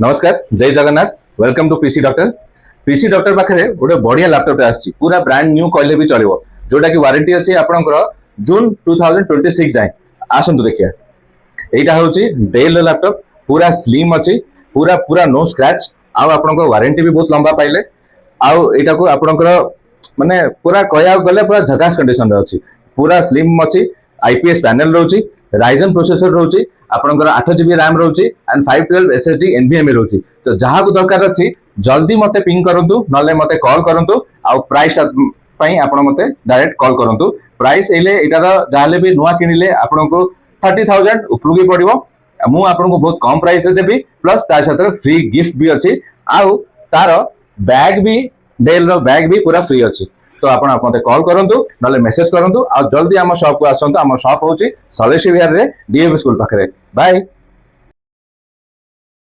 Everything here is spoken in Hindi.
नमस्कार जय Jagannath welcome to PC doctor. PC doctor पाखे गोटे बढ़िया लैपटॉप आसी पूरा ब्रांड न्यू कहले भी चलो जोटा कि वारंटी अच्छी आपंकर जून 2026 जाए आसतु देखिए। यहाँ हूँ डेल लैपटॉप पूरा स्लिम अच्छी पूरा पूरा नो स्क्रैच आउ वारंटी भी बहुत लंबा पाइले आउटा को आपंकर माने पूरा कह गले पूरा झकास कंडीशन अच्छी पूरा स्लिम अच्छी आईपीएस पैनल रोची राइजन प्रोसेसर रोची आपंकर 8GB रैम रोची एंड 512 SSD NVMe रोची। तो जहाँ को दरकार अच्छी जल्दी मते पिंग करंतु नले मते कॉल करंतु आउ प्राइस पई आपण मते डायरेक्ट कॉल करंतु। प्राइस एले इटार जाले भी नुआ किनिले आपनको 30,000 उपरुगी पड़िबो। मु आपनको बहुत कम प्राइस रे देबी प्लस ता साथ फ्री गिफ्ट भी अच्छी आउ तार बैग भी डेल रो बैग भी पूरा फ्री अच्छी। तो आपण मते कॉल करंतु नले मेसेज करंतु आ जल्दी आम शॉप को आसंतु। आम शॉप होची सलेशी विहार रे डीएवी स्कूल पाखरे। बाय।